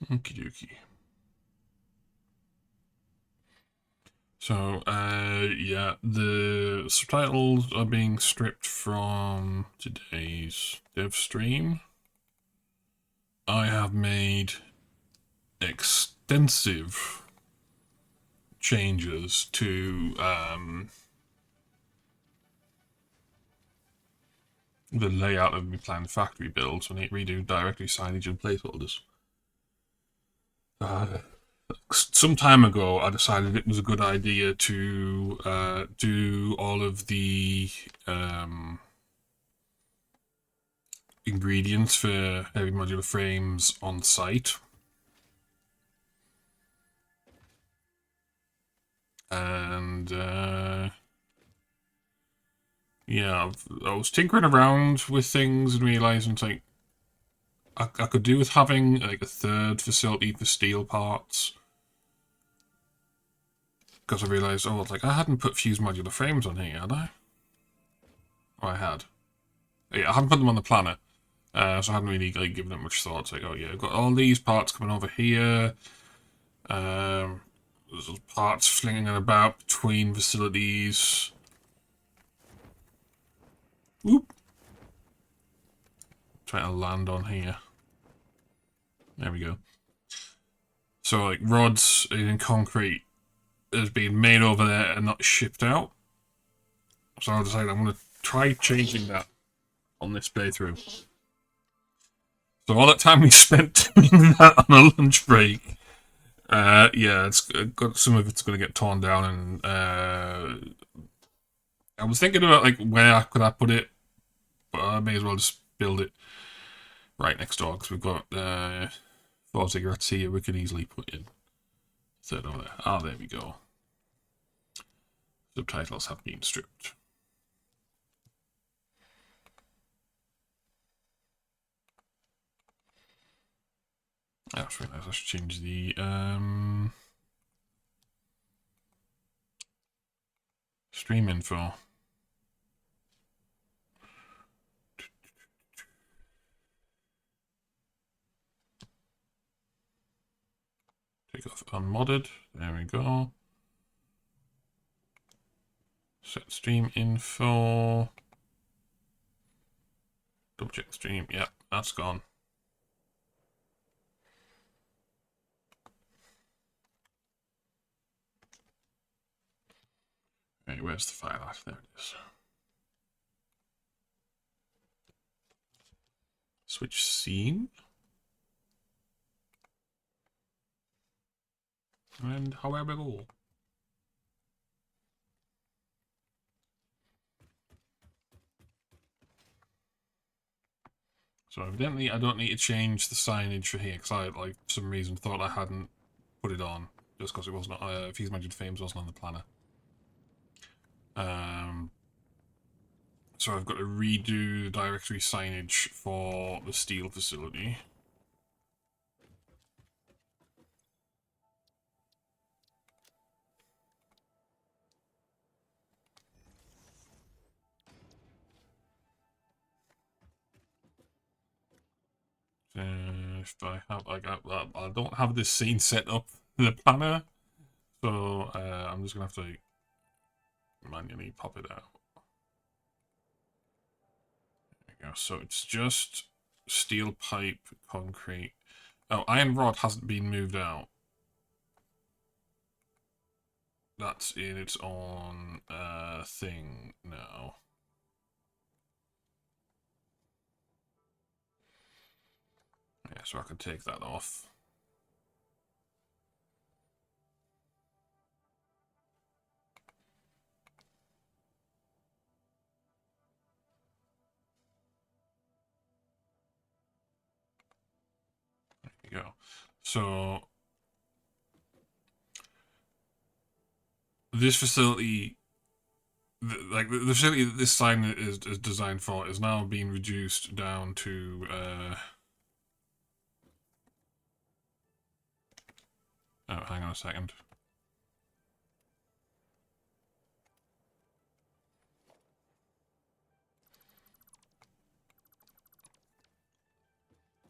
Okie dokie. So, yeah, the subtitles are being stripped from today's dev stream. I have made extensive changes to the layout of my planned factory build, so I need to redo directory signage and placeholders. Some time ago, I decided it was a good idea to do all of the ingredients for heavy modular frames on site. And yeah, I was tinkering around with things and realizing like I could do with having like a third facility for steel parts. Because I realized, oh, like I hadn't put fused modular frames on here, had I? Oh, I had. Yeah, I hadn't put them on the planner. So I hadn't really like given it much thought. It's like, oh yeah, I've got all these parts coming over here. There's parts flinging about between facilities. Whoop. Trying to land on here. There we go. So like rods in concrete is being made over there and not shipped out. So I decided I'm going to try changing that on this playthrough. So all that time we spent doing that on a lunch break, yeah, it's got some of it's going to get torn down, and I was thinking about like where could I put it, but I may as well just build it right next door because we've got 4 cigarettes here we could easily put in. Third over there. Ah, there we go. Subtitles have been stripped. I just realised I should change the stream info. Take off unmodded. There we go. Set stream info. Double check the stream. Yep, that's gone. Right, where's the file at? There it is. Switch scene. And however go. So evidently I don't need to change the signage for here because I, like, for some reason thought I hadn't put it on just because it wasn't, FICSMAS Fames wasn't on the planner. So I've got to redo the directory signage for the steel facility. If I have, like, I don't have this scene set up in the planner, so I'm just gonna have to like, manually pop it out. There we go. So it's just steel pipe, concrete. Oh, iron rod hasn't been moved out. That's in its own thing now. Yeah, so I can take that off. There you go. So this facility, like the facility that this sign is designed for, is now being reduced down to oh, hang on a second.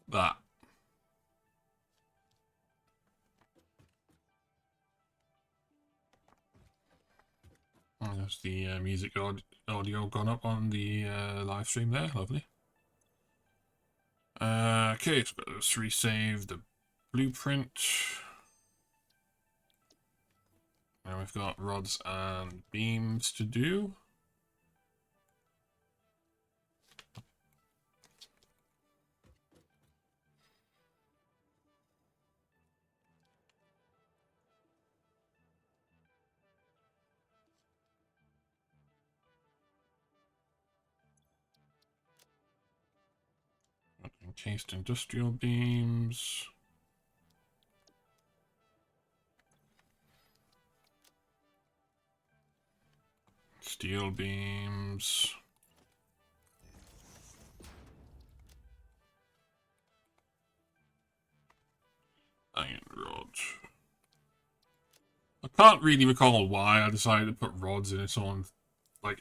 That. There's the music audio gone up on the live stream there. Lovely. Okay, so let's resave the blueprint. Now we've got rods and beams to do. Encased industrial beams. Steel beams. Iron rods. I can't really recall why I decided to put rods in its own, like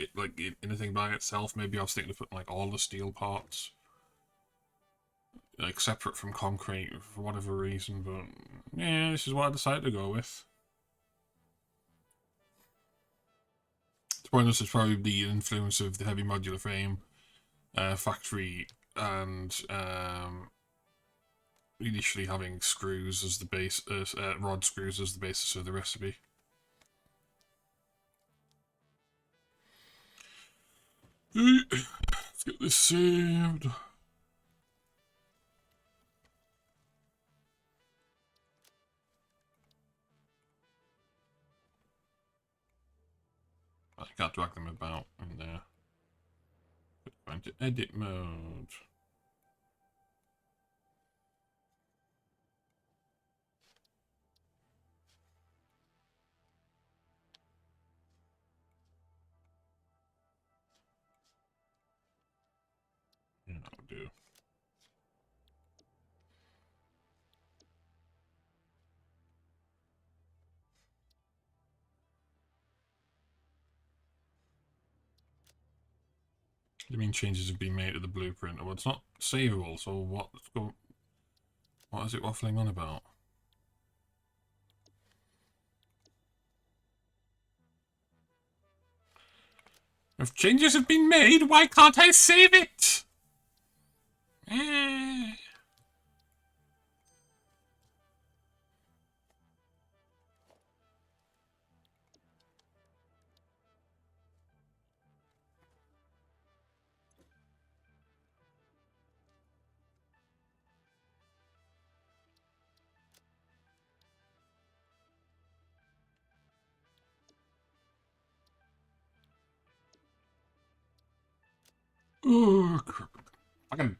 anything by itself. Maybe I was thinking of putting like all the steel parts, like separate from concrete for whatever reason. But yeah, this is what I decided to go with. The point of this is probably the influence of the heavy modular frame factory and initially having screws as the base, rod screws as the basis of the recipe. Let's get this saved. I can't drag them about in there. Go into edit mode. Yeah, that'll do. The main changes have been made to the blueprint. Well, it's not savable, so what is it waffling on about? If changes have been made, why can't I save it? Oh, crap. Fucking.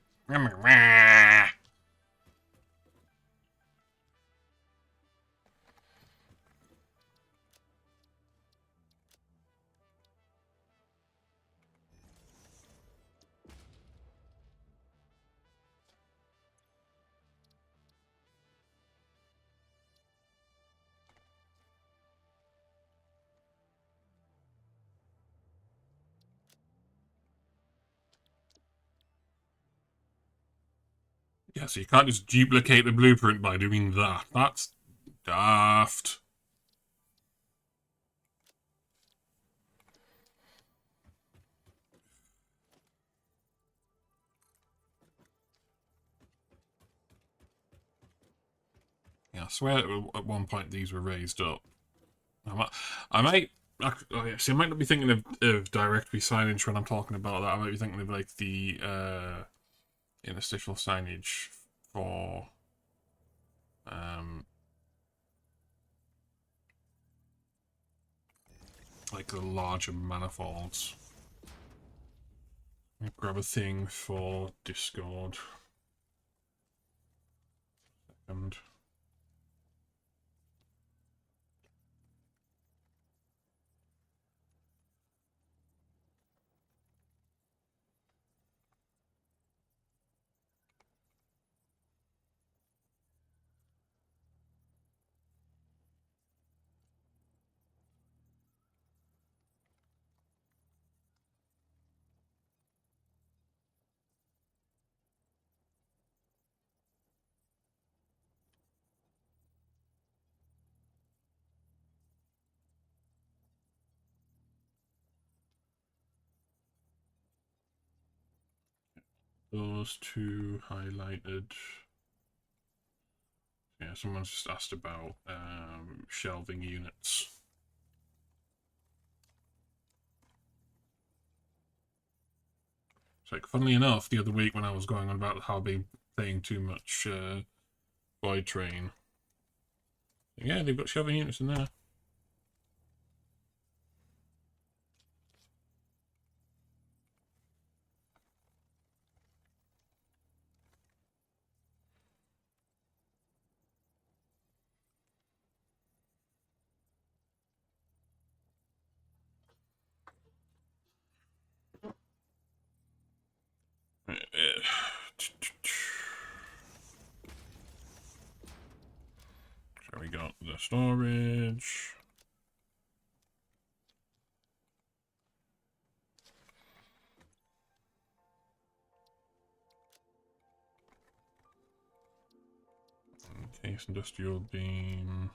Yeah, so you can't just duplicate the blueprint by doing that. That's daft. Yeah, I swear at one point these were raised up. I might see. I might not be thinking of directory signage when I'm talking about that. I might be thinking of like the interstitial signage for like the larger manifolds. Let me grab a thing for Discord. And those two highlighted. Yeah, someone's just asked about shelving units. It's like, funnily enough, the other week when I was going on about how I've been playing too much Void Train. Yeah, they've got shelving units in there. So we got the storage. Case industrial beam.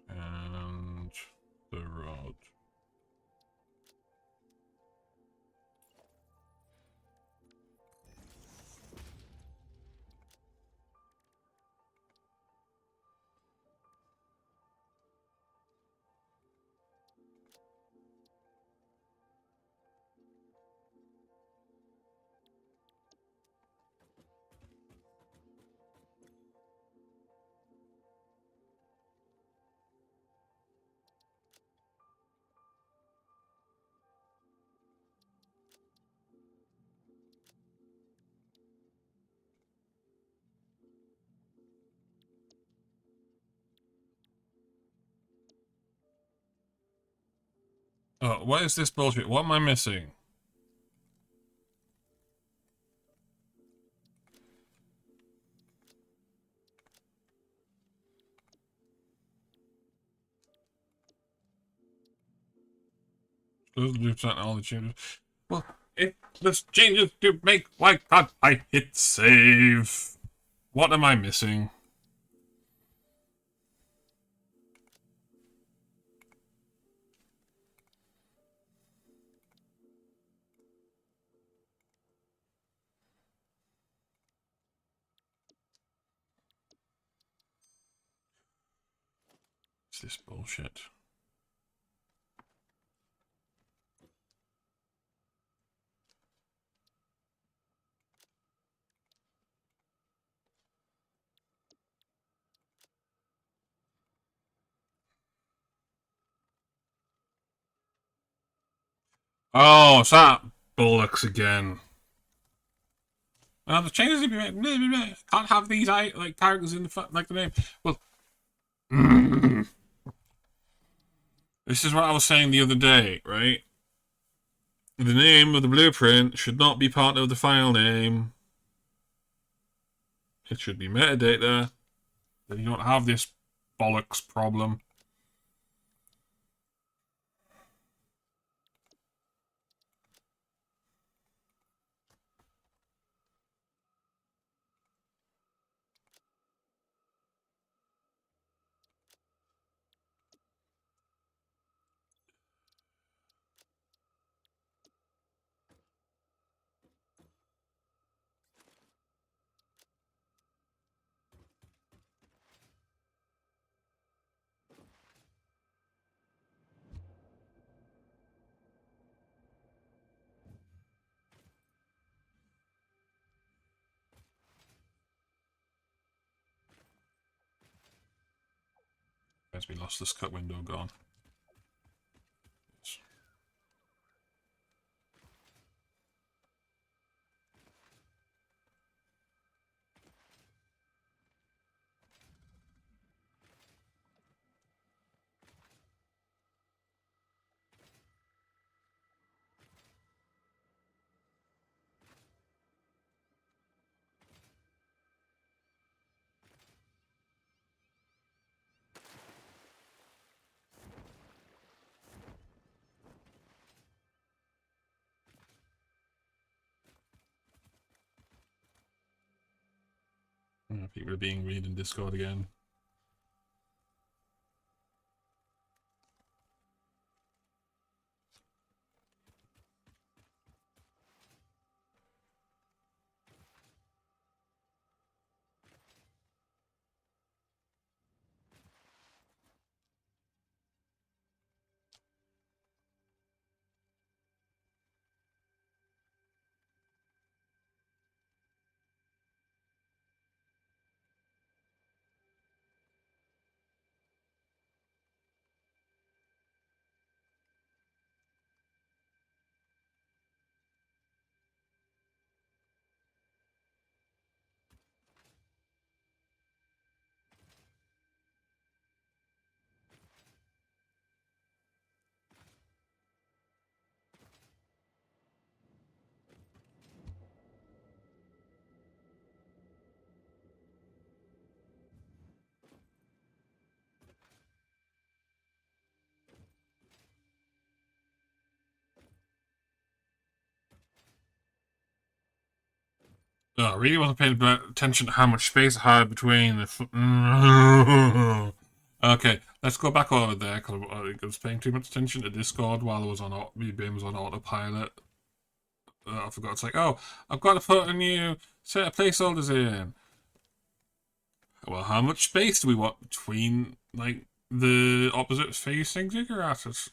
And the rod. Oh, what is this bullshit? What am I missing? Those do all the changes. Well, it there's changes to make. Why can't I hit save? What am I missing? What's this bullshit? Oh, it's that bollocks again. The changes to be made. Can't have these like characters in the like the name. Well, this is what I was saying the other day, right? The name of the blueprint should not be part of the file name. It should be metadata. Then you don't have this bollocks problem. As we lost this cut window gone. People are being read in Discord again. Oh, I really wasn't paying attention to how much space I had between the... Okay, let's go back over there, because I was paying too much attention to Discord while I was on... My game was on autopilot. I forgot. It's like, oh, I've got to put a new set of placeholders in. Well, how much space do we want between, like, the opposite facing ziggurats?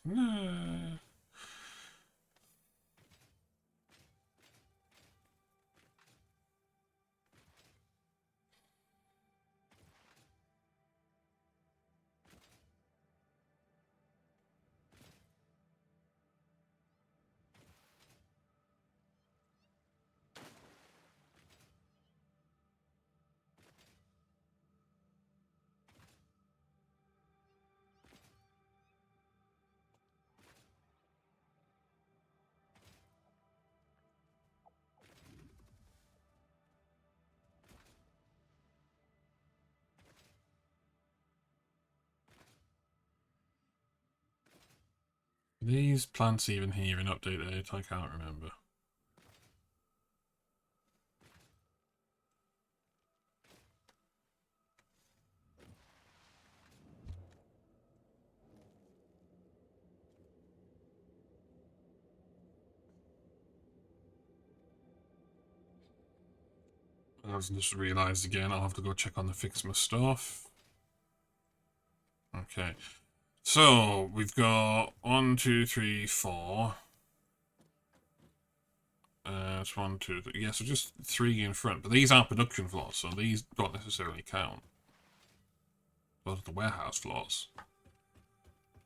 These plants even here in update 8? I can't remember. I've just realised again, I'll have to go check on the FICSMAS stuff. Okay. So, we've got 1, 2, 3, 4. It's 1, 2, 3. Yeah, so just 3 in front. But these aren't production floors, so these don't necessarily count. Those are the warehouse floors.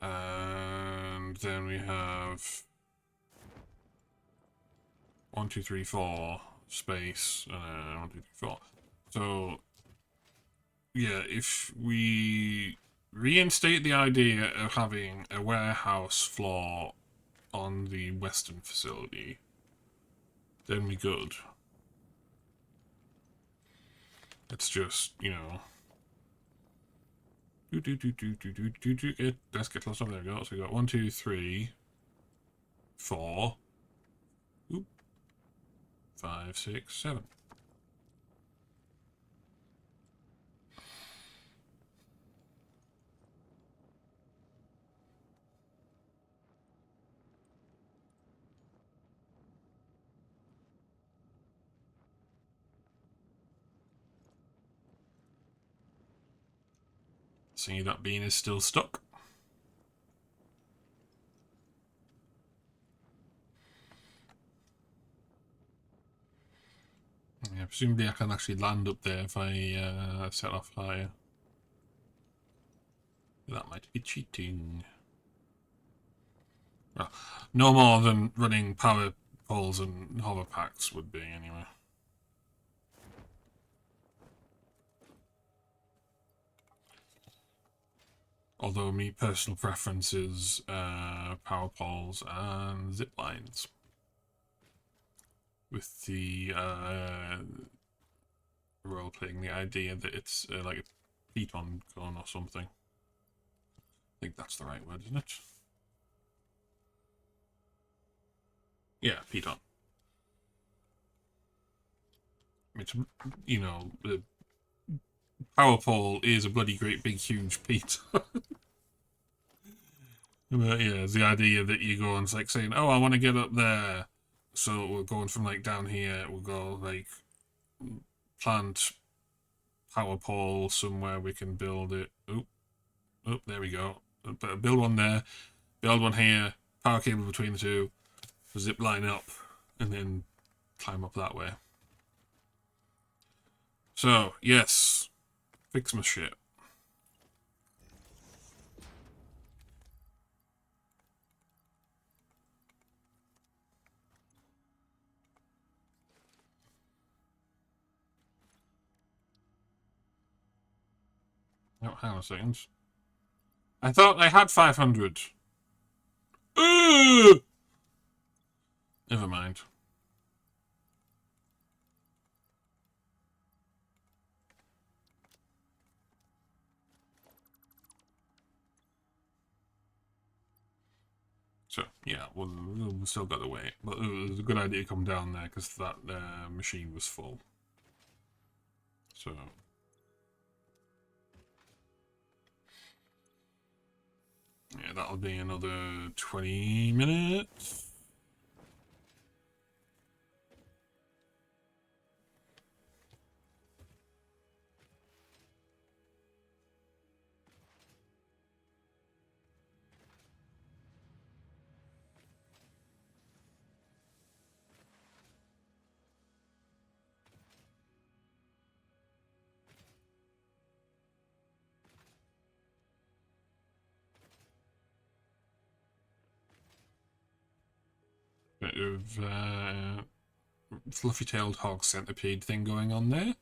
And then we have 1, 2, 3, 4 space. 1, 2, 3, 4. So, yeah, if we reinstate the idea of having a warehouse floor on the western facility, then we good. It's just, you know... Let's get close up. There we go. So we got 1, 2, 3, 4. Oop. 5, 6, 7. See, that bean is still stuck. Yeah, presumably I can actually land up there if I set off higher. That might be cheating. Well, no more than running power poles and hover packs would be, anyway. Although my personal preference is power poles and zip lines. With the role-playing the idea that it's like a piton gun or something. I think that's the right word, isn't it? Yeah, piton. It's, you know, the power pole is a bloody great big huge piton. But yeah, it's the idea that you go and it's like saying, oh, I want to get up there. So we're going from like down here, we'll go like plant power pole somewhere we can build it. Oop, oop, there we go. Build one there, build one here, power cable between the two, zip line up, and then climb up that way. So, yes, FICSMAS shit. Oh, hang on a second. I thought I had 500. Never mind. So, yeah, we've still got to wait. But it was a good idea to come down there because that machine was full. So yeah, that'll be another 20 minutes. Bit of fluffy-tailed hog centipede thing going on there.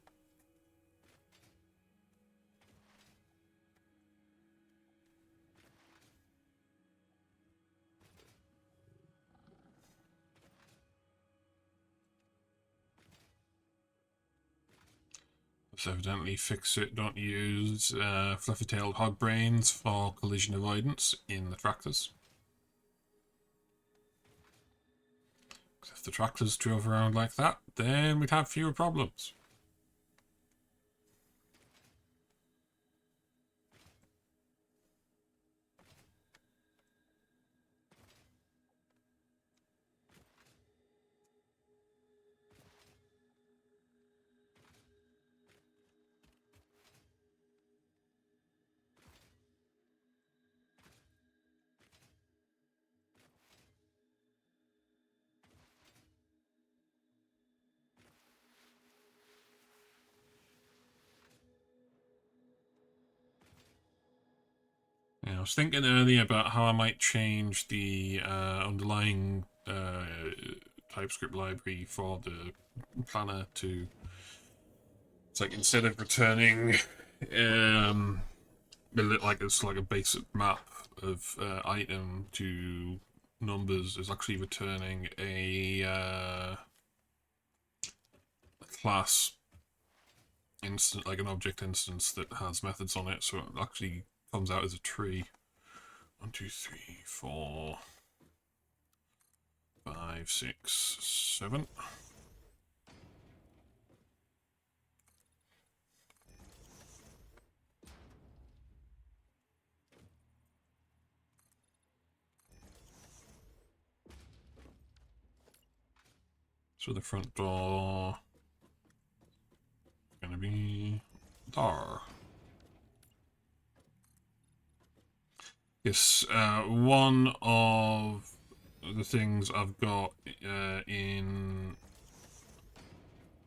So evidently fix it, don't use fluffy-tailed hog brains for collision avoidance in the tractors. If the tractors drove around like that, then we'd have fewer problems. Yeah, I was thinking earlier about how I might change the underlying TypeScript library for the planner to... It's like instead of returning it's like a basic map of item to numbers, is actually returning a class instance, like an object instance that has methods on it, so it actually comes out as a tree. 1, 2, 3, 4, 5, 6, 7. So the front door is going to be there. Yes, one of the things I've got in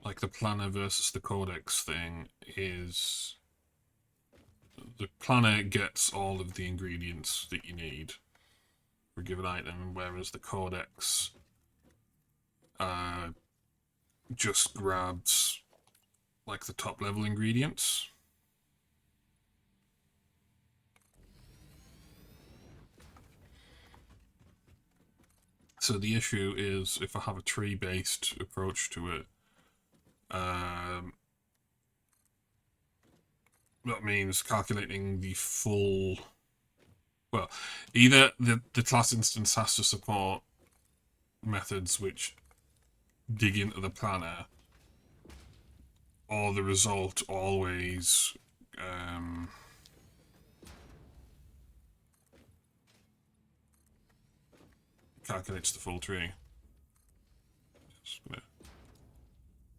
like the planner versus the codex thing is the planner gets all of the ingredients that you need for a given item, whereas the codex just grabs like the top level ingredients. So the issue is if I have a tree-based approach to it, that means calculating the full... Well, either the class instance has to support methods which dig into the planner, or the result always calculates the full tree. Just gonna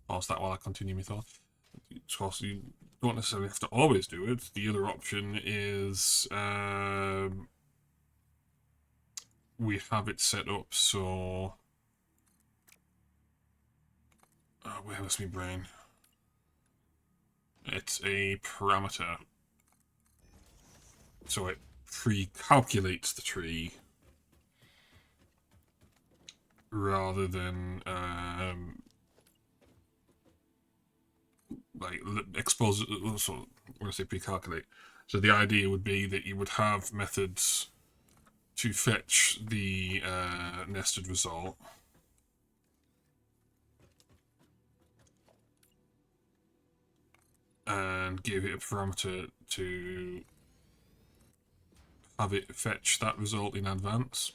pause that while I continue my thought. Of course, you don't necessarily have to always do it. The other option is we have it set up so... where was my brain? It's a parameter. So it pre-calculates the tree rather than like expose it. So when I say pre-calculate, so the idea would be that you would have methods to fetch the nested result, and give it a parameter to have it fetch that result in advance.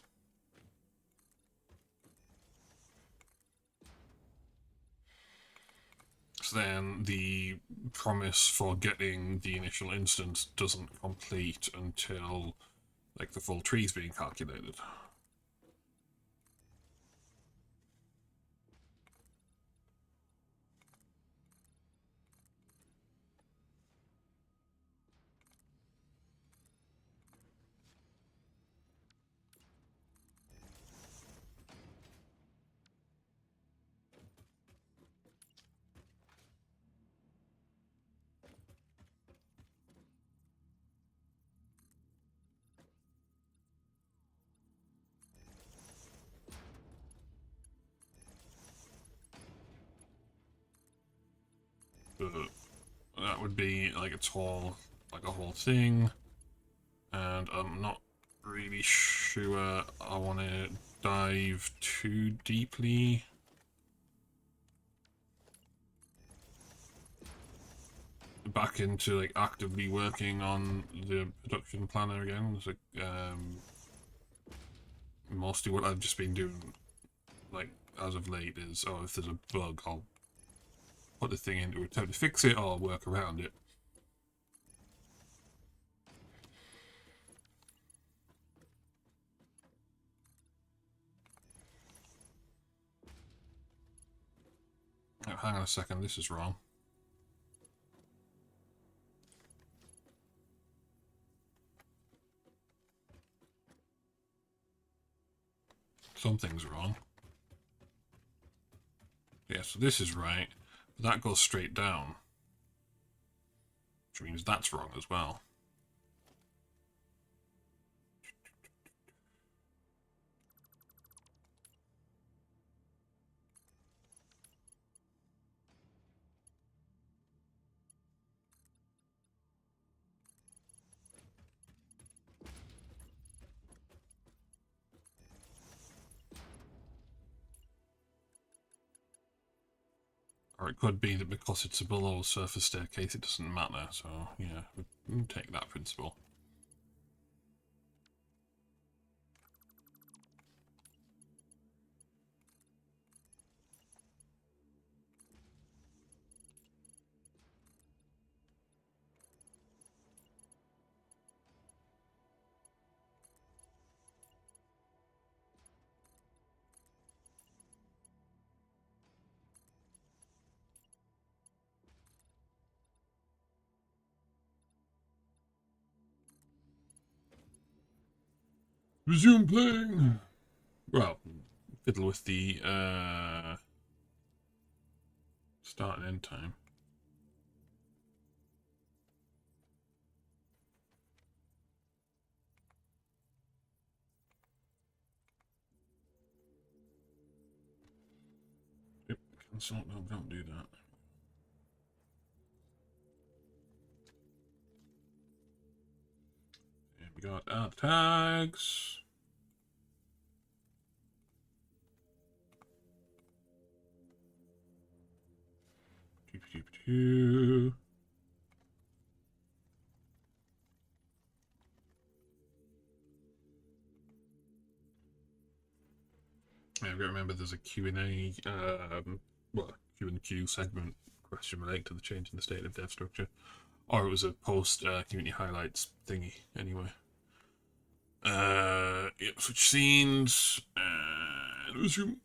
So then the promise for getting the initial instance doesn't complete until like the full tree's being calculated. That would be like a whole thing, and I'm not really sure I want to dive too deeply. Back into like actively working on the production planner again. It's like mostly what I've just been doing, like as of late, is if there's a bug, I'll put the thing into attempt to fix it or work around it. Oh, hang on a second, this is wrong. Something's wrong. Yeah, so this is right, but that goes straight down, which means that's wrong as well. Or it could be that because it's a below surface staircase, it doesn't matter, so yeah, we take that principle. Resume playing! Well, fiddle with the start and end time. Yep, cancel. No, don't do that. And we got add tags. Yeah, I've got to remember there's a Q&A, Q&Q segment question related to the change in the state of dev structure. Or it was a post community highlights thingy, anyway. Yep, switch scenes, and resume.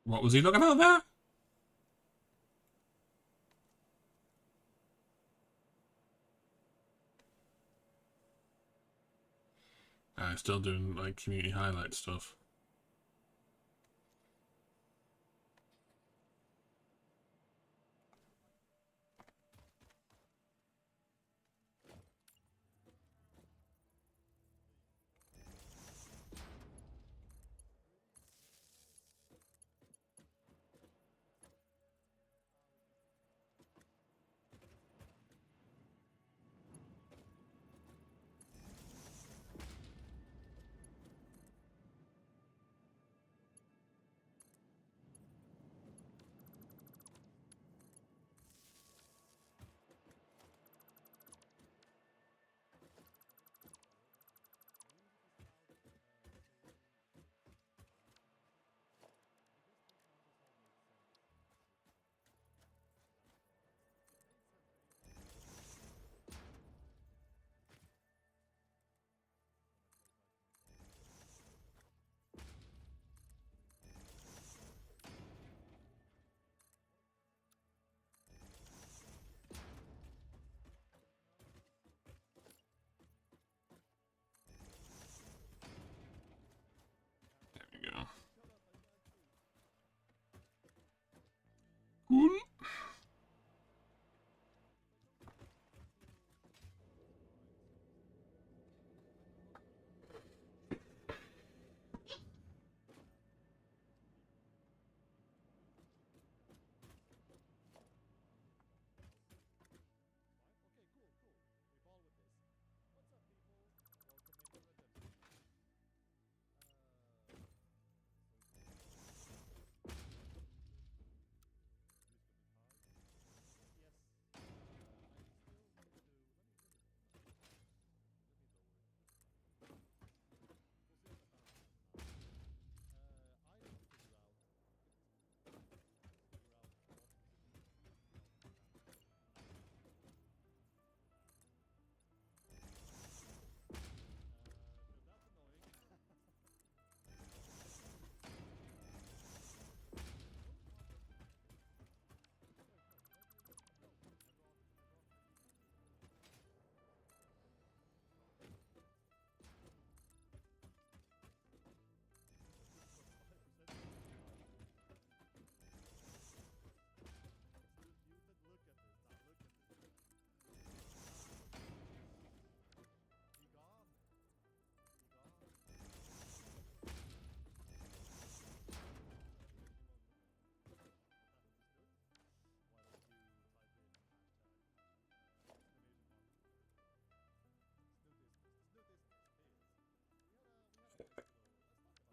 What was he looking at there? Still doing like community highlight stuff. Cool.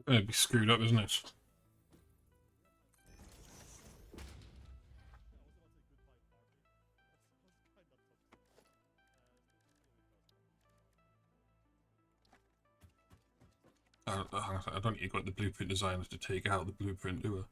It'd be screwed up, isn't it? I don't think you got the blueprint designers to take out the blueprint, do I?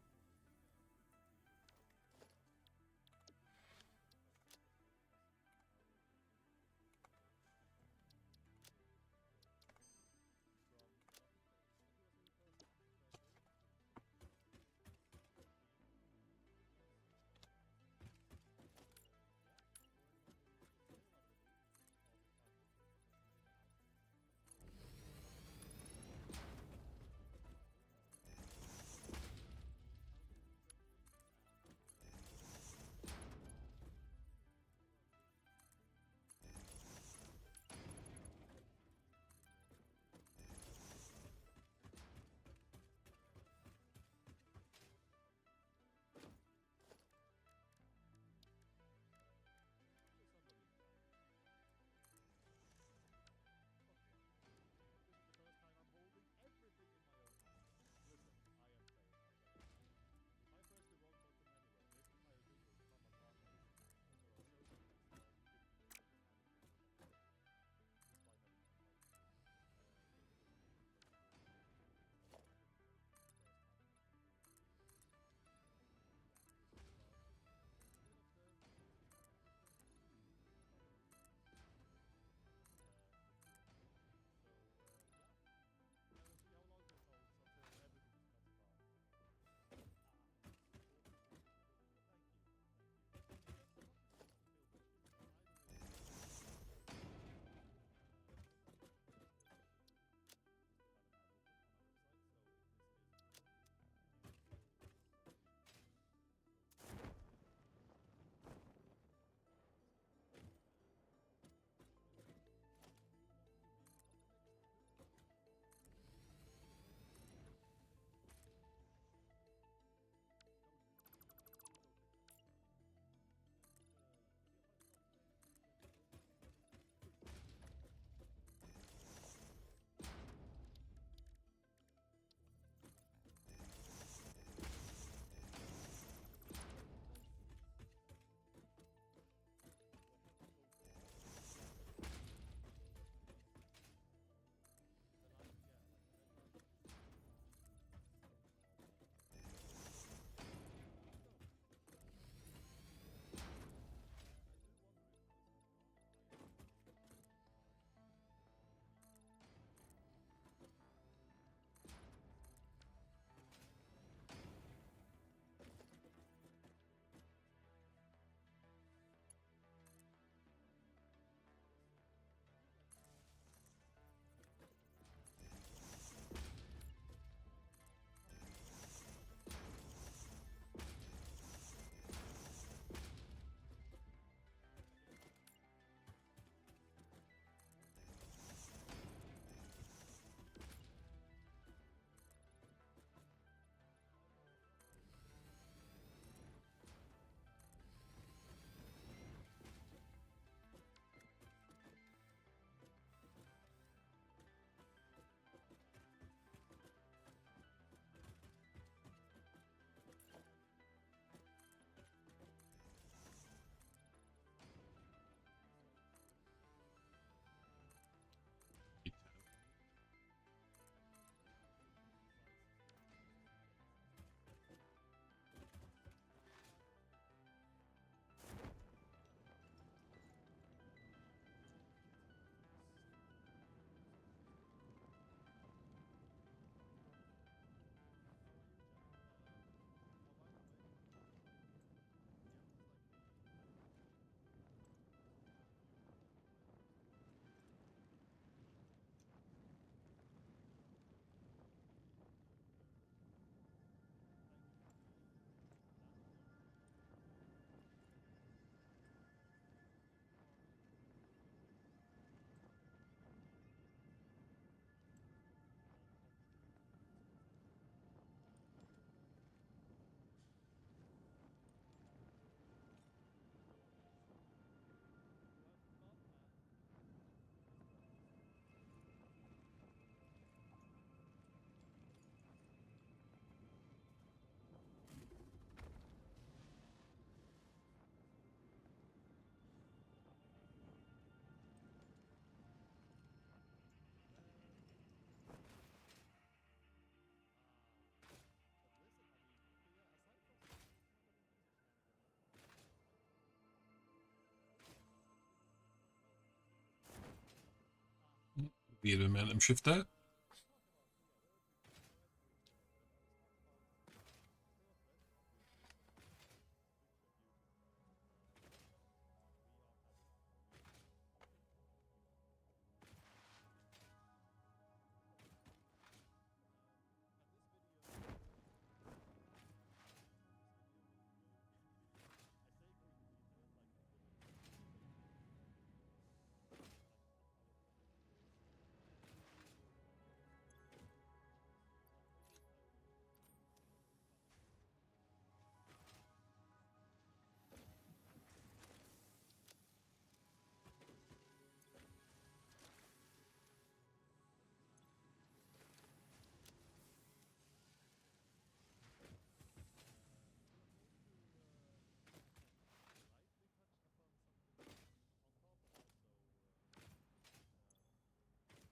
Be a momentum shift there.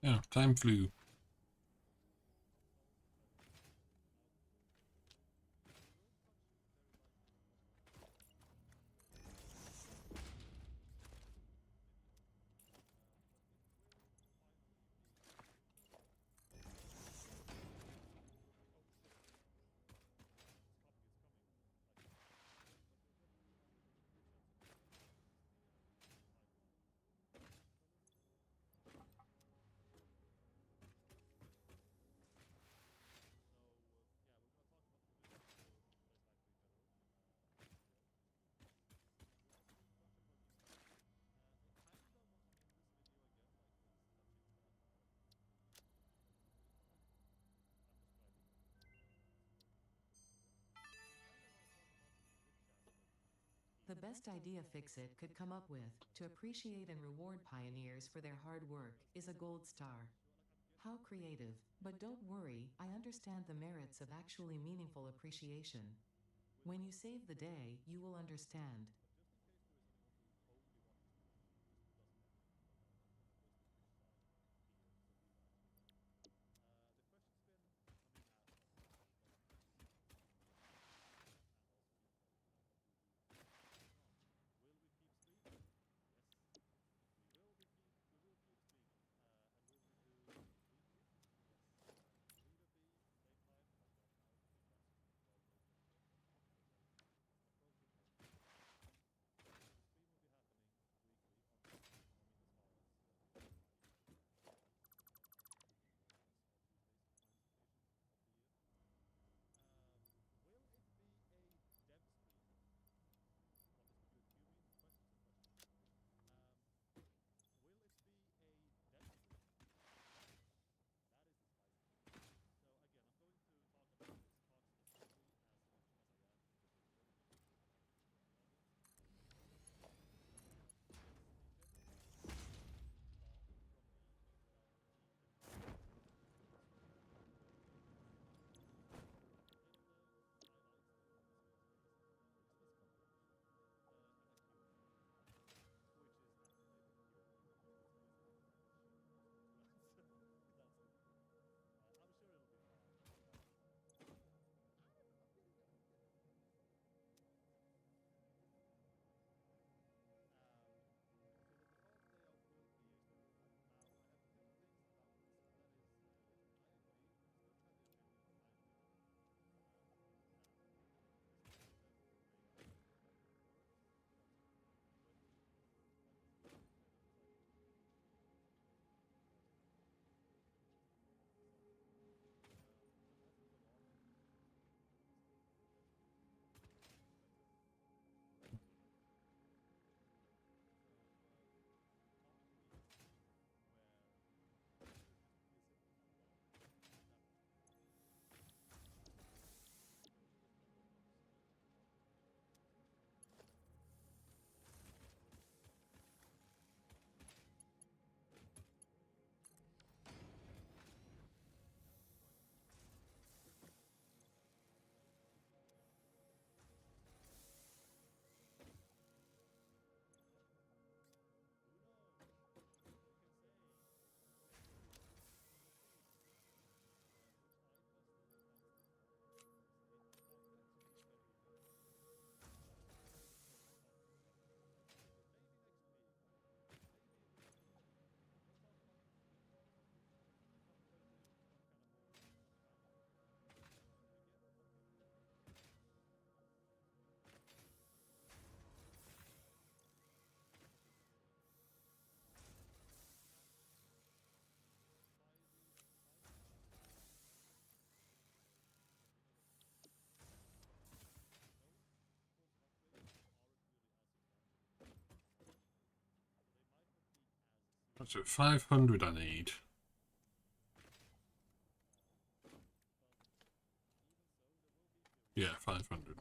Yeah, time flew. The best idea FICSIT could come up with, to appreciate and reward pioneers for their hard work, is a gold star. How creative, but don't worry, I understand the merits of actually meaningful appreciation. When you save the day, you will understand. So 500 I need. Yeah, 500.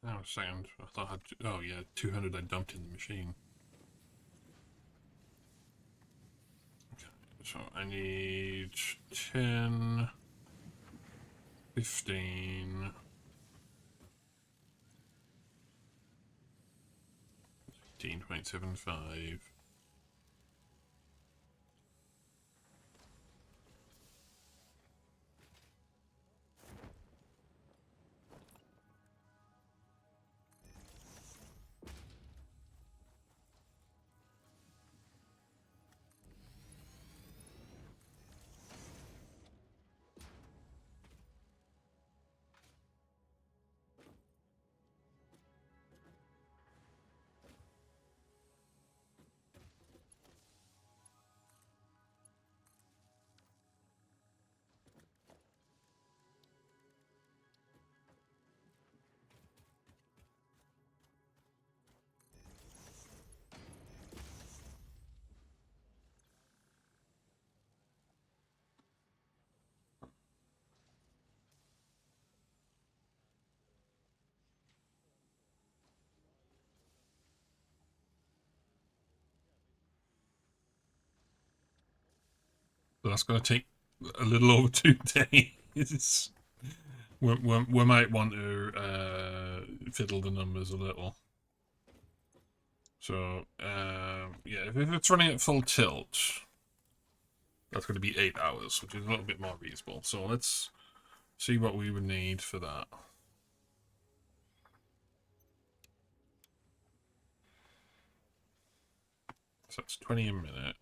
Oh, sound. I thought I'd... Oh, yeah, 200 I dumped in the machine. Okay, so I need 10, 15, 18.75. So that's going to take a little over 2 days. We might want to fiddle the numbers a little. So, yeah, if it's running at full tilt, that's going to be 8 hours, which is a little bit more reasonable. So let's see what we would need for that. So that's 20 a minute.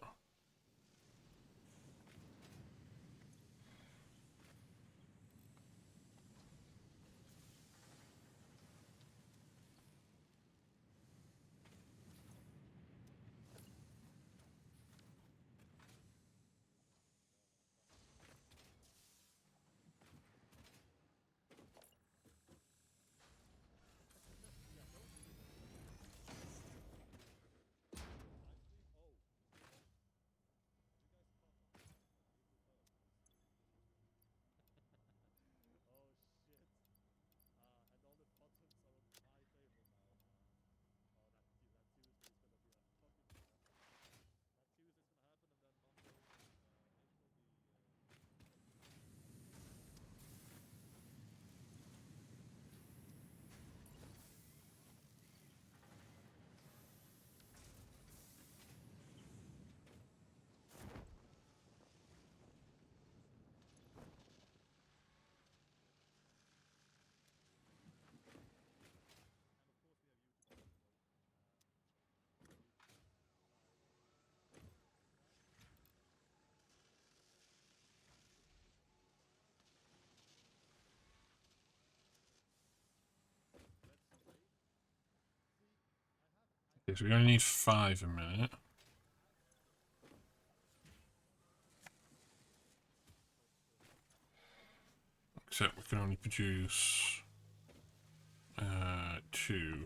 Okay, so we only need 5 a minute. Except we can only produce 2.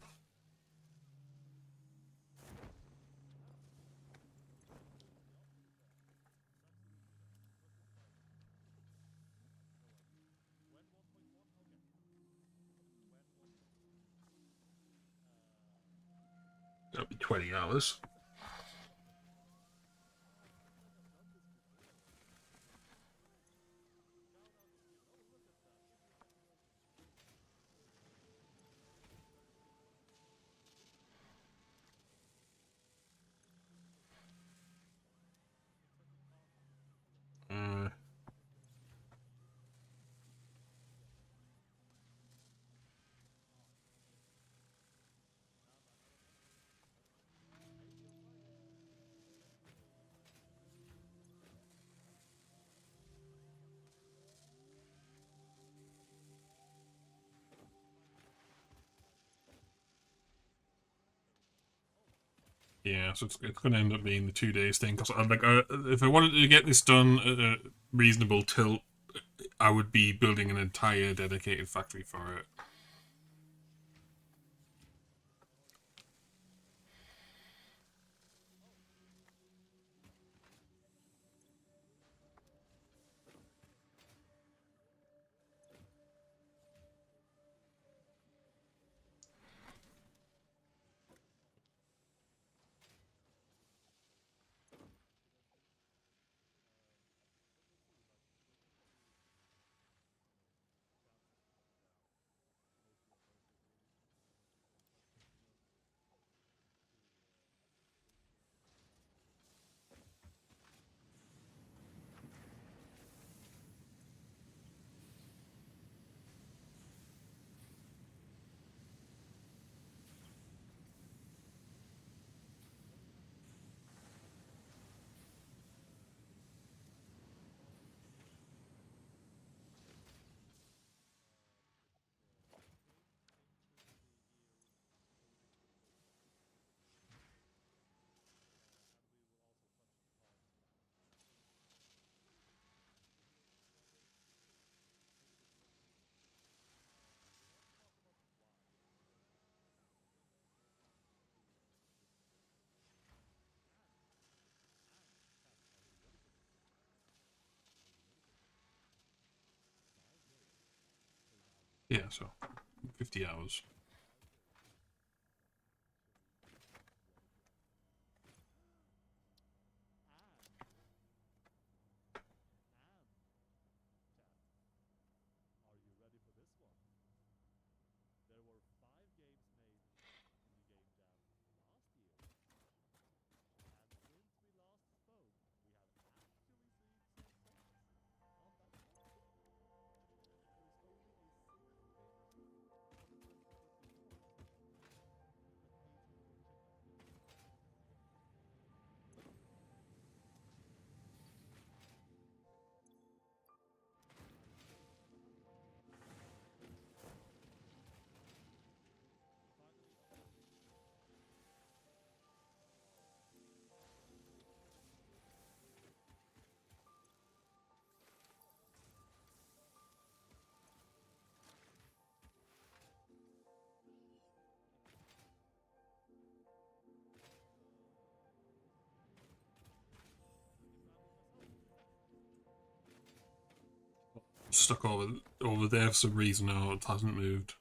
That'll be 20 hours. Yeah, so it's going to end up being the 2 days thing. Because if I wanted to get this done at a reasonable tilt, I would be building an entire dedicated factory for it. Yeah, so 50 hours. Stuck over there for some reason now. It hasn't moved.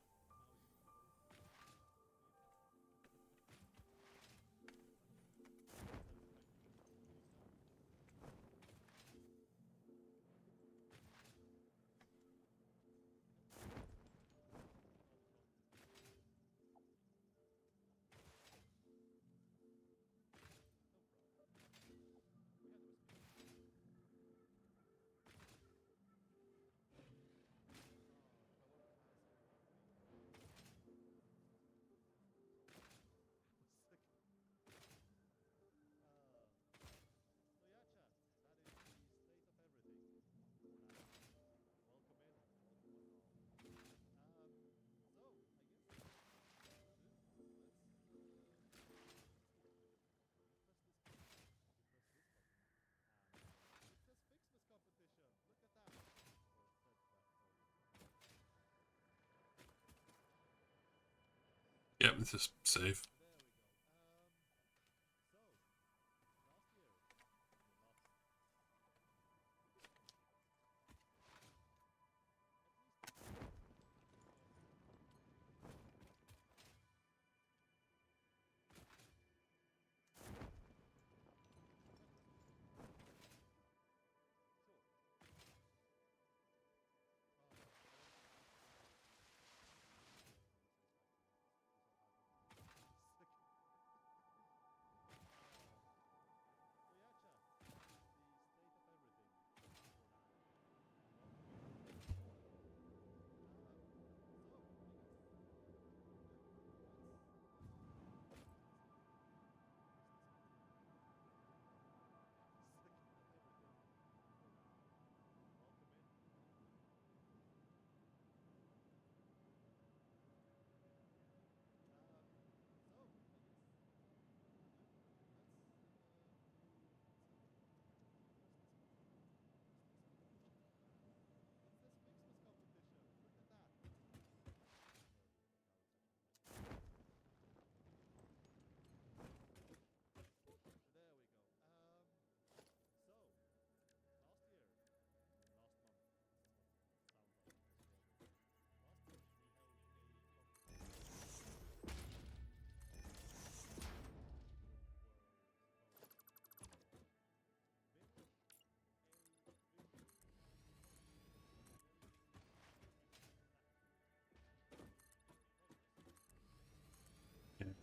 Yep, this is safe.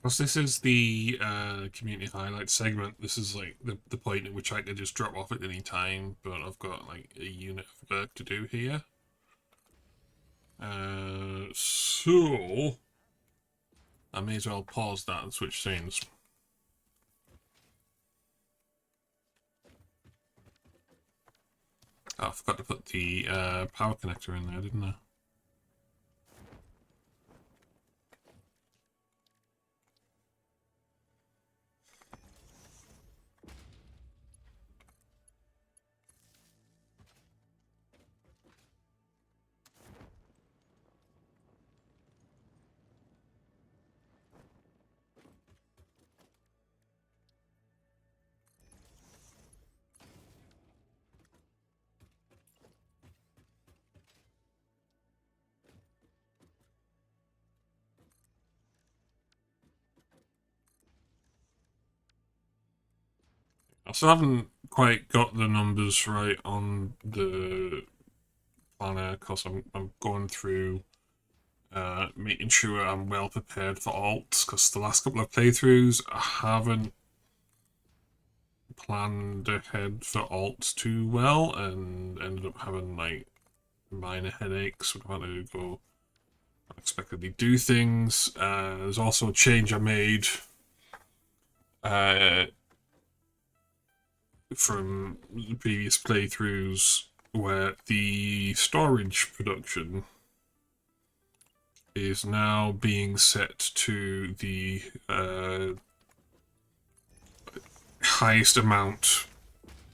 Because this is the community highlight segment, this is like the point at which I can just drop off at any time, but I've got like a unit of work to do here. So I may as well pause that and switch scenes. Oh, I forgot to put the power connector in there, didn't I? I still haven't quite got the numbers right on the planner because I'm going through making sure I'm well prepared for alts, because the last couple of playthroughs I haven't planned ahead for alts too well and ended up having like minor headaches when I had to go unexpectedly do things. There's also a change I made from the previous playthroughs where the storage production is now being set to the highest amount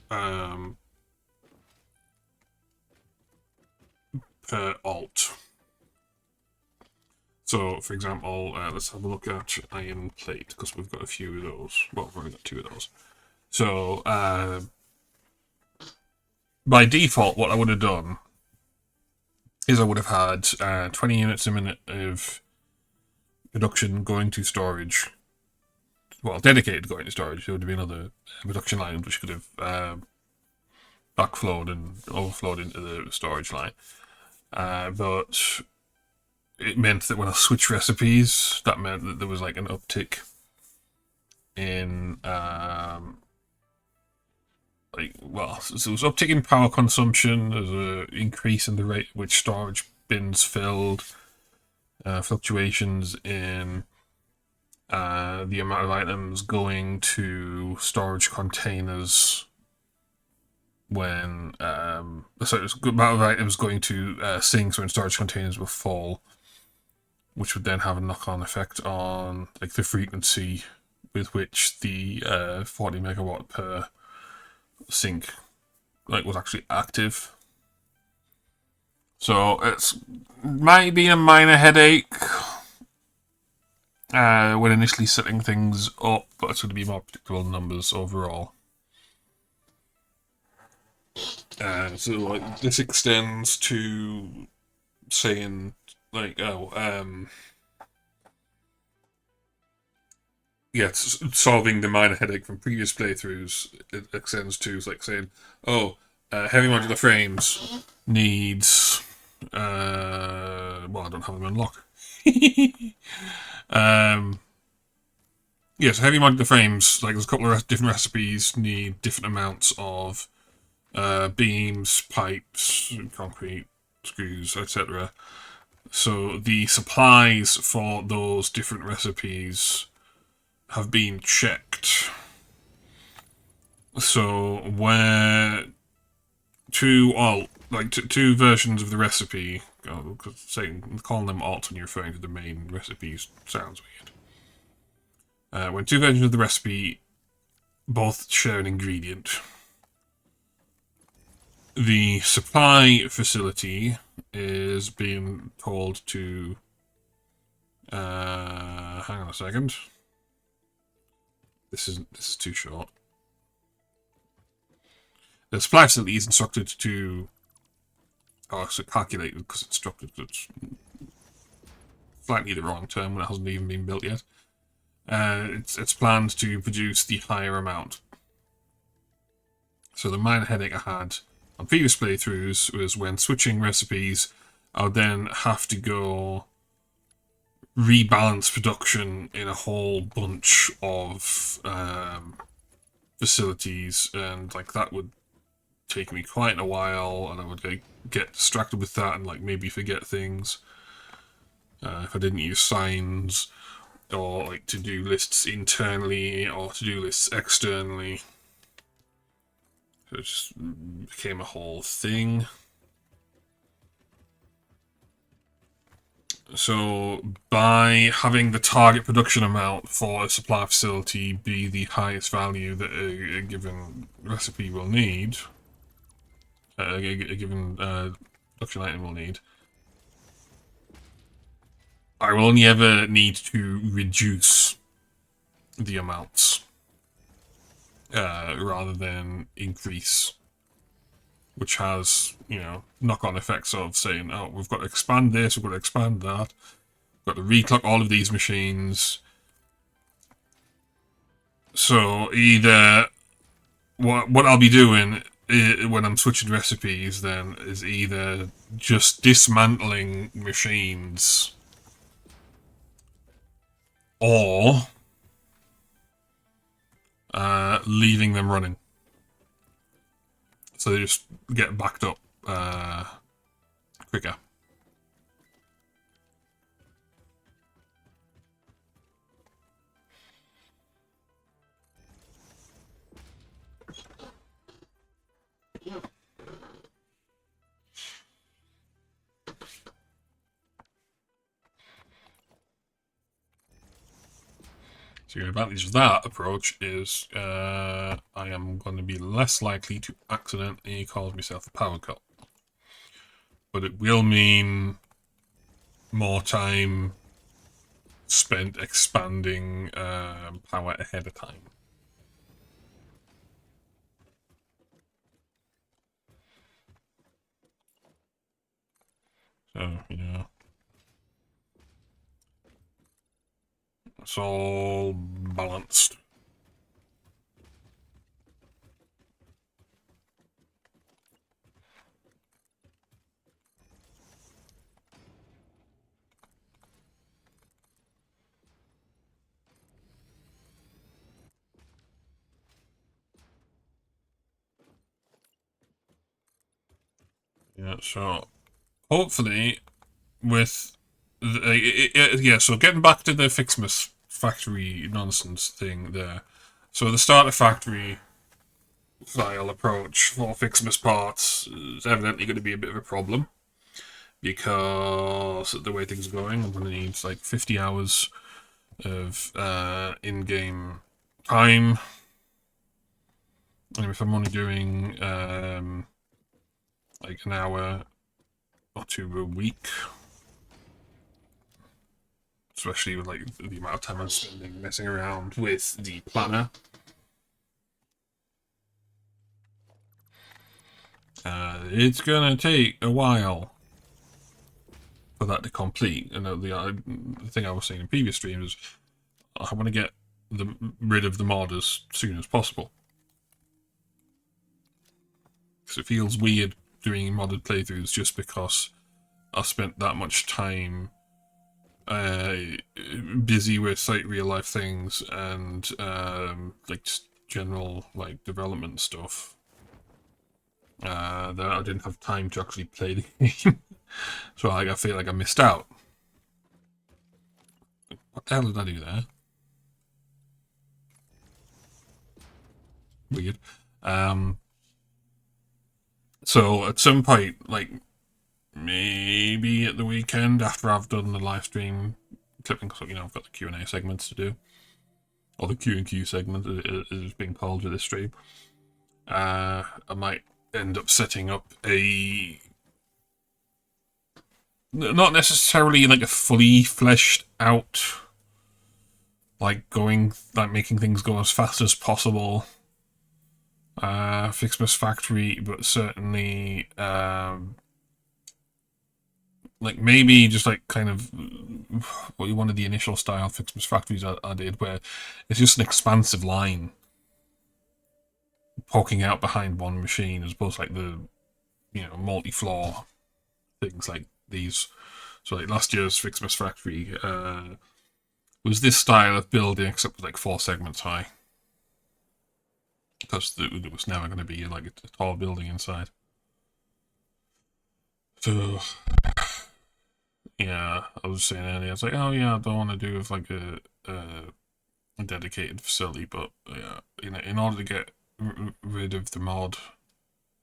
per alt. So, for example, let's have a look at iron plate, because we've got a few of those. Well, we've only got 2 of those. So, by default, what I would have done is I would have had 20 units a minute of production going to storage. Well, dedicated going to storage. There would have been other production lines which could have backflowed and overflowed into the storage line. But it meant that when I switched recipes, that meant that there was like an uptick in so it was uptick in power consumption. There's an increase in the rate at which storage bins filled, fluctuations in the amount of items going to storage containers when so it was a good amount of items going to sinks when storage containers were full, which would then have a knock-on effect on like the frequency with which the 40 megawatt per sink like was actually active. So it's might be a minor headache when initially setting things up, but it's going to be more predictable numbers overall. So like this extends to saying like solving the minor headache from previous playthroughs. It extends to like saying, heavy modular frames needs well, I don't have them unlocked. So heavy modular frames, like there's a couple of different recipes, need different amounts of beams, pipes, concrete, screws, etc. So the supplies for those different recipes have been checked. So where two versions of the recipe, calling them alt when you're referring to the main recipes sounds weird. When 2 versions of the recipe both share an ingredient, the supply facility is being told to hang on a second. This is too short. The supply facility is instructed to calculate, because instructed, it's slightly the wrong term when it hasn't even been built yet. It's planned to produce the higher amount. So the minor headache I had on previous playthroughs was when switching recipes, I would then have to go rebalance production in a whole bunch of facilities, and like that would take me quite a while, and I would get distracted with that and like maybe forget things if I didn't use signs or like to-do lists internally or to-do lists externally. So it just became a whole thing. So by having the target production amount for a supply facility be the highest value that a given recipe will need, a given production item will need, I will only ever need to reduce the amounts rather than increase, which has, you know, knock-on effects of saying, oh, we've got to expand this, we've got to expand that, we've got to reclock all of these machines. So either what I'll be doing when I'm switching recipes then is either just dismantling machines or leaving them running. So they just get backed up quicker. So the advantage of that approach is I am going to be less likely to accidentally cause myself a power cut. But it will mean more time spent expanding power ahead of time. So, you know, it's all balanced. Yeah, so hopefully with yeah, so getting back to the FICSMAS factory nonsense thing there. So the starter factory style approach for FICSMAS parts is evidently going to be a bit of a problem because the way things are going, I'm going to need like 50 hours of in-game time. And if I'm only doing like an hour or two a week, especially with like the amount of time I'm spending messing around with the planner, it's gonna take a while for that to complete. And the thing I was saying in previous streams is I want to get rid of the mod as soon as possible, because it feels weird doing modded playthroughs just because I spent that much time busy with like real life things and like just general like development stuff that I didn't have time to actually play the game. So like, I feel like I missed out. What the hell did I do there? Weird. So at some point, like maybe at the weekend after I've done the live stream clipping, so you know I've got the Q&A segments to do, or the Q&Q segment as it's being called with this stream. I might end up setting up a, not necessarily like a fully fleshed out, like making things go as fast as possible FICSMAS factory, but certainly like maybe just like kind of one of the initial style FICSMAS factories I did, where it's just an expansive line poking out behind one machine, as opposed to like the, you know, multi-floor things like these So like last year's FICSMAS factory was this style of building, except like 4 segments high. Because there was never going to be like a tall building inside. So yeah, I was saying earlier, I was like, oh yeah, I don't want to do with like a dedicated facility, but yeah, in order to get rid of the mod,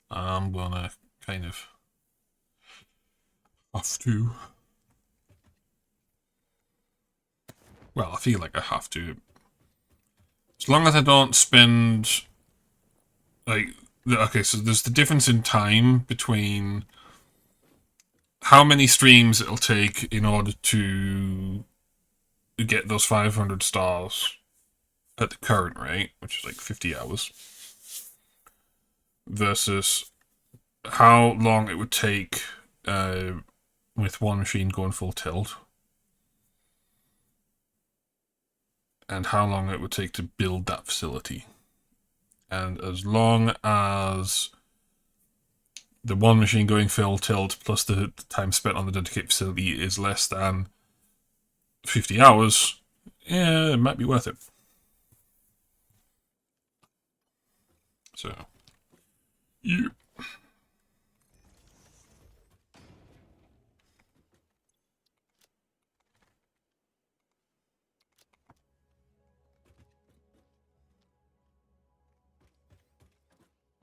I'm gonna kind of have to. Well, I feel like I have to. As long as I don't spend like okay, so there's the difference in time between how many streams it'll take in order to get those 500 stars at the current rate, which is like 50 hours, versus how long it would take with one machine going full tilt, and how long it would take to build that facility. And as long as the one machine going full tilt plus the time spent on the dedicated facility is less than 50 hours, yeah, it might be worth it. So, yeah.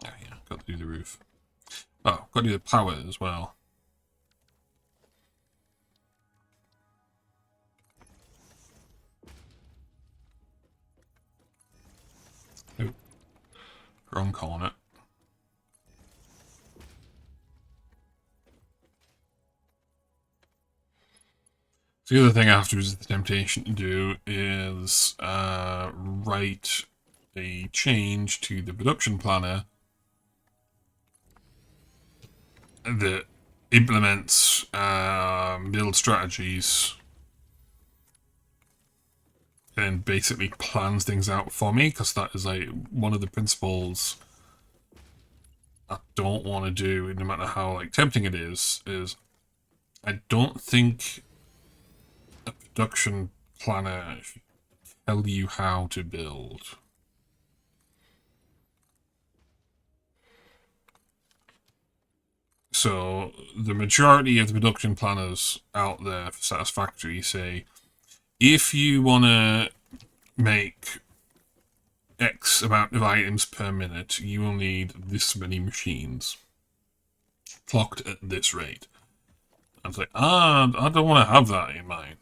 Oh, yeah, got to do the roof. Oh, got to do the power as well. Oh, wrong corner. So the other thing I have to resist the temptation to do is write a change to the production planner that implements build strategies and basically plans things out for me, because that is like one of the principles I don't want to do, no matter how like tempting it is I don't think a production planner should tell you how to build. So the majority of the production planners out there for Satisfactory say, if you want to make X amount of items per minute, you will need this many machines clocked at this rate. I was like, I don't want to have that in mind.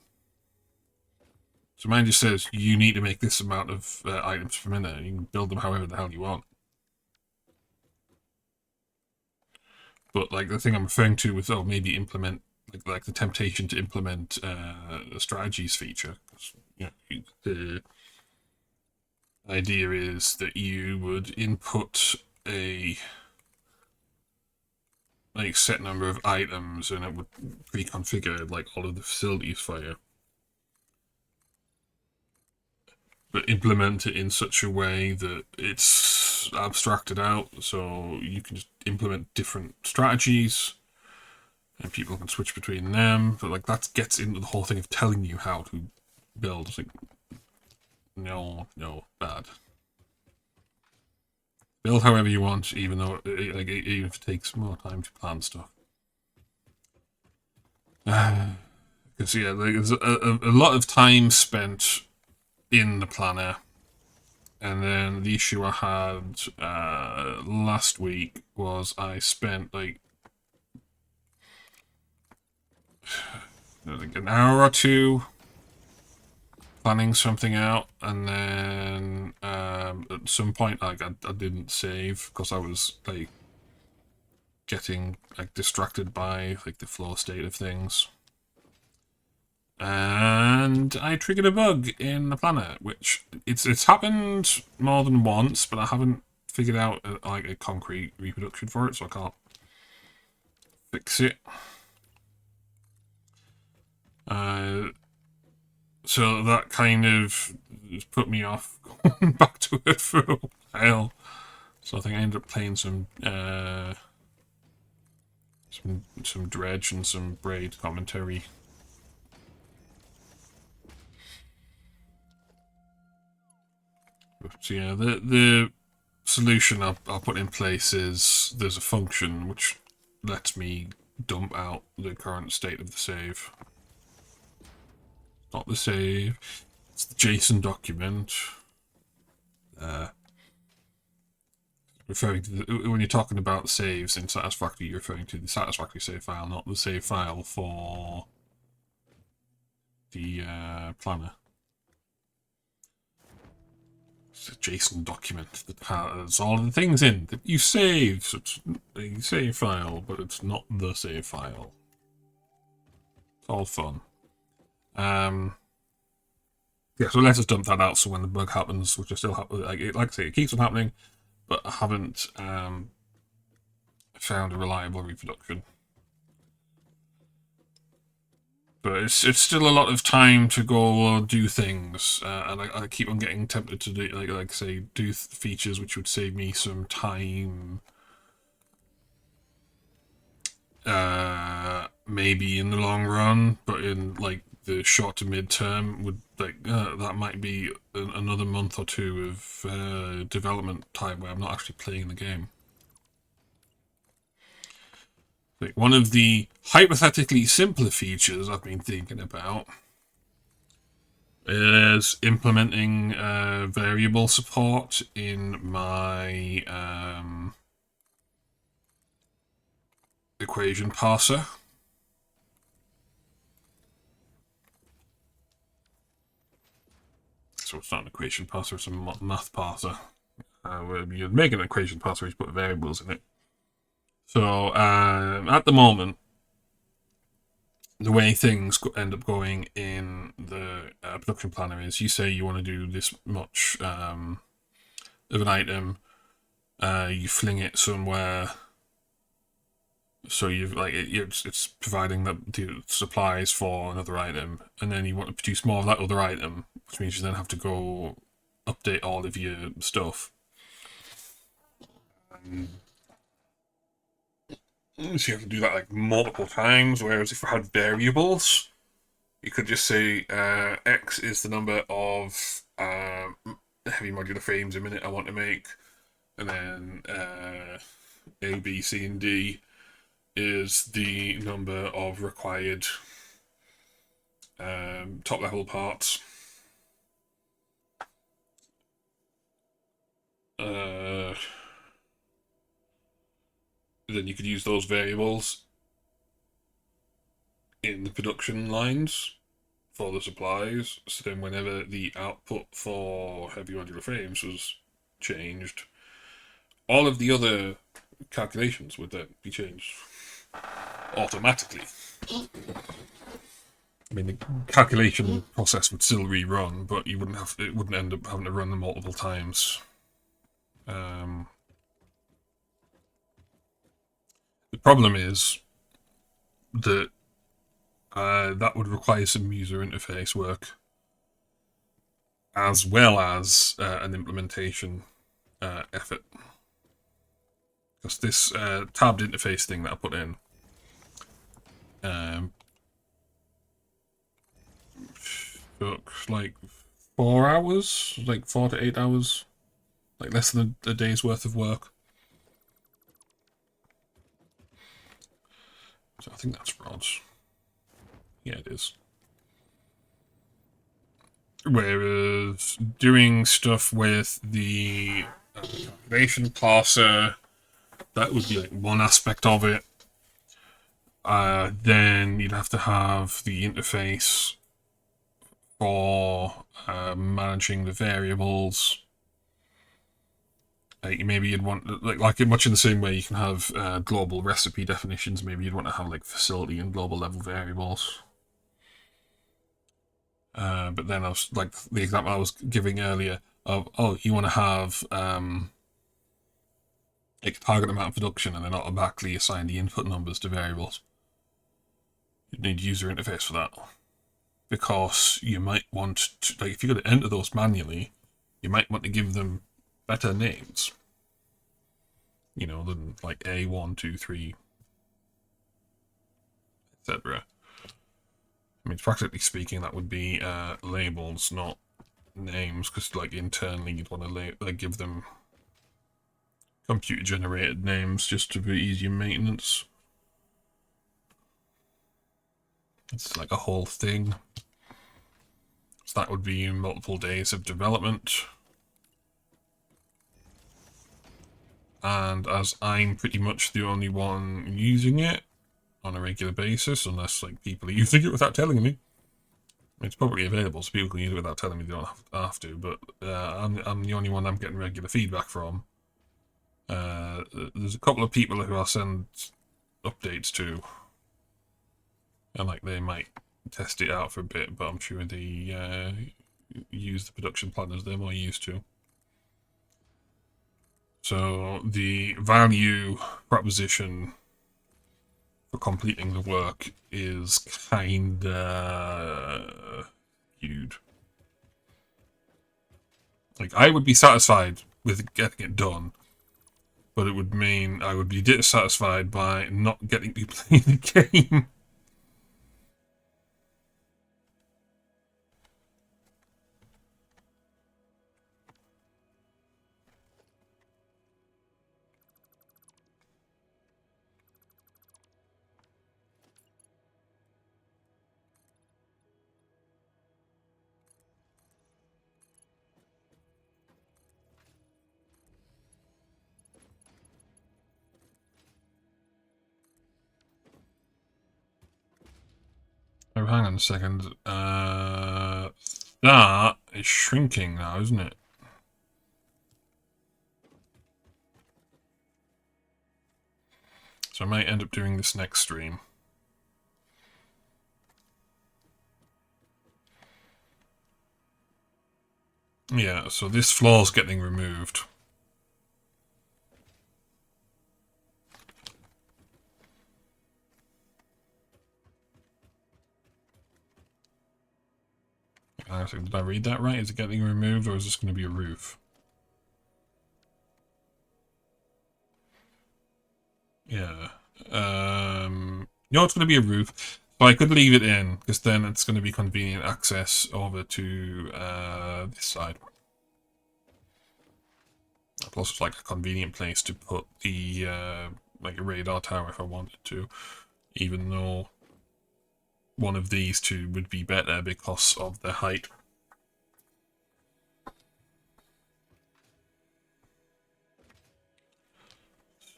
So mine just says, you need to make this amount of items per minute. You can build them however the hell you want. But like the thing I'm referring to with, maybe implement, like the temptation to implement a strategies feature. You know, the idea is that you would input a set number of items, and it would pre-configure like all of the facilities for you, but implement it in such a way that it's abstracted out, so you can just implement different strategies and people can switch between them. But like that gets into the whole thing of telling you how to build. It's like, no, bad. Build however you want, even though even if it takes more time to plan stuff. Because yeah, there's a lot of time spent in the planner, and then the issue I had last week was I spent like an hour or two planning something out, and then at some point I didn't save because I was like getting like distracted by like the flow state of things, and I triggered a bug in the planner, which it's happened more than once, but I haven't figured out like a concrete reproduction for it, so I can't fix it. So that kind of just put me off going back to it for a while. So I think I ended up playing some dredge and some braid commentary But yeah, the solution I'll put in place is there's a function which lets me dump out the current state of the save. Not the save, it's the JSON document. Referring to when you're talking about saves in Satisfactory, you're referring to the Satisfactory save file, not the save file for the planner. It's a JSON document that has all the things in that you save. So it's a save file, but it's not the save file. It's all fun. Yeah, so let's just dump that out. So when the bug happens, which I still have, like I say, it keeps on happening, but I haven't found a reliable reproduction. But it's still a lot of time to go do things, and I keep on getting tempted to do, like say, do features which would save me some time. Maybe in the long run, but in like the short to mid term, would that might be another month or two of development time where I'm not actually playing the game. Like one of the hypothetically simpler features I've been thinking about is implementing variable support in my equation parser. So it's not an equation parser, it's a math parser. Where you'd make an equation parser where you put variables in it. So at the moment, the way things end up going in the production planner is you say you want to do this much of an item, you fling it somewhere, so you've like it's providing the supplies for another item, and then you want to produce more of that other item, which means you then have to go update all of your stuff. So you have to do that like multiple times, whereas if I had variables, you could just say X is the number of heavy modular frames a minute I want to make, and then A, B, C, and D is the number of required top level parts. Then you could use those variables in the production lines for the supplies. So then whenever the output for heavy modular frames was changed, all of the other calculations would then be changed automatically. I mean, the calculation process would still rerun, but you wouldn't have, it wouldn't end up having to run them multiple times. The problem is that that would require some user interface work, as well as an implementation effort. Because this tabbed interface thing that I put in took like 4 hours, like 4 to 8 hours, like less than a day's worth of work. So I think that's rods. Yeah, it is. Whereas doing stuff with the calculation parser, that would be like one aspect of it. Then you'd have to have the interface for managing the variables. Maybe you'd want, like much in the same way you can have global recipe definitions, maybe you'd want to have like facility and global level variables. But then I was like the example I was giving earlier of, oh, you want to have like a target amount of production and then automatically assign the input numbers to variables. You'd need user interface for that, because you might want to, like, if you're going to enter those manually, you might want to give them better names, you know, than like A1, 2, 3, etc. I mean, practically speaking, that would be labels, not names, because like internally you'd want to like give them computer generated names just to be easier maintenance. It's like a whole thing. So that would be multiple days of development. And as I'm pretty much the only one using it on a regular basis, unless like people are using it without telling me, it's probably available so people can use it without telling me they don't have to, but I'm the only one I'm getting regular feedback from. There's a couple of people who I'll send updates to, and like they might test it out for a bit, but I'm sure they use the production planners they're more used to. So the value proposition for completing the work is kinda huge. Like, I would be satisfied with getting it done, but it would mean I would be dissatisfied by not getting to play the game. Oh, hang on a second. That is shrinking now, isn't it? So I might end up doing this next stream. Yeah, so this floor's getting removed. Did I read that right? Is it getting removed, or is this going to be a roof? Yeah. No, it's going to be a roof. So I could leave it in, because then it's going to be convenient access over to this side. Plus, it's like a convenient place to put the like a radar tower if I wanted to, even though one of these two would be better because of the height.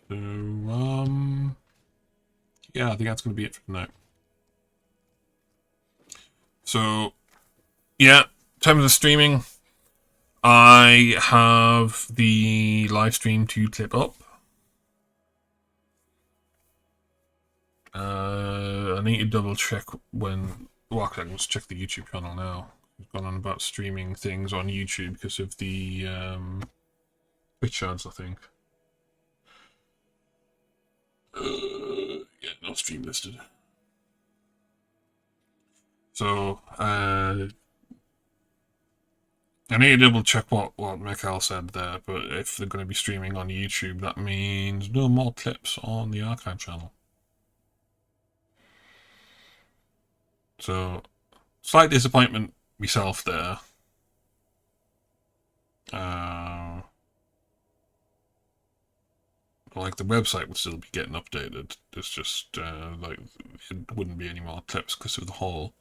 So, yeah, I think that's going to be it for now. So, yeah, in terms of streaming, I have the live stream to clip up. I need to double check when. Well, actually, let's check the YouTube channel now. We've gone on about streaming things on YouTube because of the Twitch ads, I think. Yeah, no stream listed. So, I need to double check what Mikhail said there, but if they're going to be streaming on YouTube, that means no more clips on the archive channel. So, slight disappointment myself there. Like, the website would still be getting updated. It's just, like, it wouldn't be any more clips because of the whole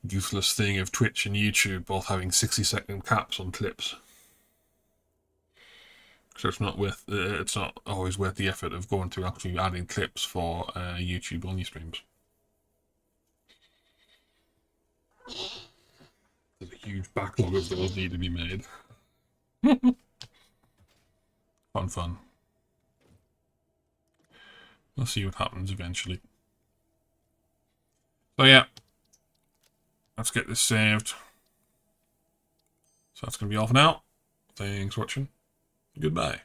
useless thing of Twitch and YouTube both having 60-second caps on clips. So it's not always worth the effort of going to actually adding clips for YouTube only streams. There's a huge backlog of those need to be made. Fun. We'll see what happens eventually. So yeah, let's get this saved. So that's going to be all for now. Thanks for watching. Goodbye.